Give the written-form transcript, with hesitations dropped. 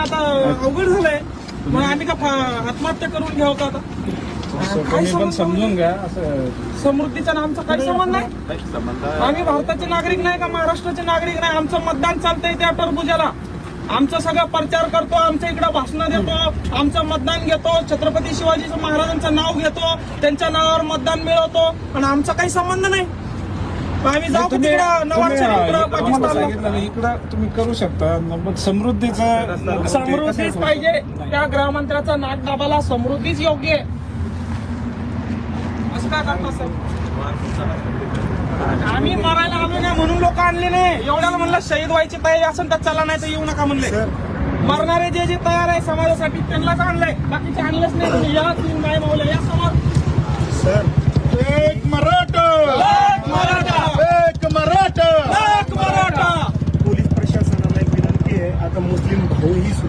आता अवघड झालंय, मग आम्ही का आत्महत्या करून घ्यावं का आता? तुम्ही पण समजून घ्या. असं समृद्धीचा आमचा काही संबंध नाही. आम्ही भारताचे नागरिक नाही का महाराष्ट्राचे नागरिक नाही. आमचं मतदान चालतंय त्या टरबुजाला. आमचं सगळं प्रचार करतो, आमच्या इकडे भाषणं देतो, आमचं मतदान घेतो, छत्रपती शिवाजी महाराजांचं नाव घेतो, त्यांच्या नावावर मतदान मिळवतो, आणि आमचा काही संबंध नाही. आम्ही जाऊ तिकडं नवाब पाकिस्तानला. इकडं तुम्ही करू शकता. मग समृद्धीचं समृद्धीच पाहिजे. त्या गृहमंत्र्याचा नाक दाबाला समृद्धीच योग्य आहे. असं काय करता सर? आम्ही मरायला आलो नाही म्हणून लोक आणले नाही. एवढ्याला म्हणलं शहीद व्हायची तयारी असेल तर चला, नाही तर येऊ नका म्हणले. मरणारे जे जे तयार आहे समाजासाठी त्यांनाच आणलंय, बाकीचे आणलंच नाही. या तुम्ही माय मावल्या या समोर. सर